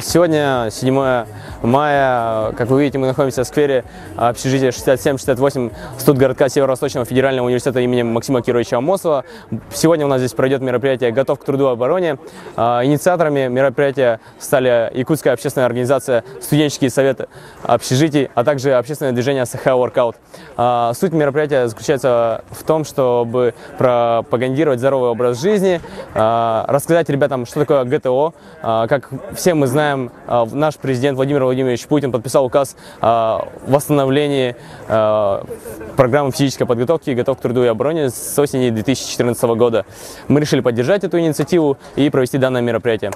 Сегодня 7 мая, как вы видите, мы находимся в сквере общежития 67-68 студгородка Северо-Восточного федерального университета имени Максима Кировича Амосова. Сегодня у нас здесь пройдет мероприятие «Готов к труду и обороне». Инициаторами мероприятия стали Якутская общественная организация «Студенческий совет общежитий», а также общественное движение «Саха Воркаут». Суть мероприятия заключается в том, чтобы пропагандировать здоровый образ жизни, рассказать ребятам, что такое ГТО. Как все мы знаем, наш президент Владимир Владимирович Путин подписал указ о восстановлении программы физической подготовки «Готов к труду и обороне» с осени 2014 года. Мы решили поддержать эту инициативу и провести данное мероприятие.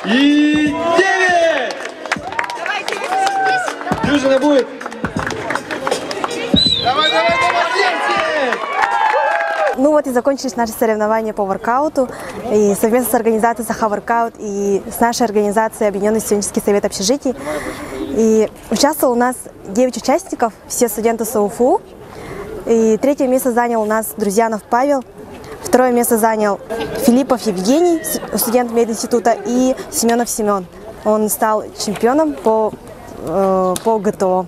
И 9! Дюжина будет! Давай, молодцы! Ну вот и закончились наши соревнования по воркауту. И совместно с организацией Саха Воркаут и с нашей организацией Объединенный студенческий совет общежитий. И участвовало у нас 9 участников, все студенты СУФУ. И третье место занял у нас Друзьянов Павел. Второе место занял Филиппов Евгений, студент мединститута, и Семенов Семен. Он стал чемпионом по ГТО.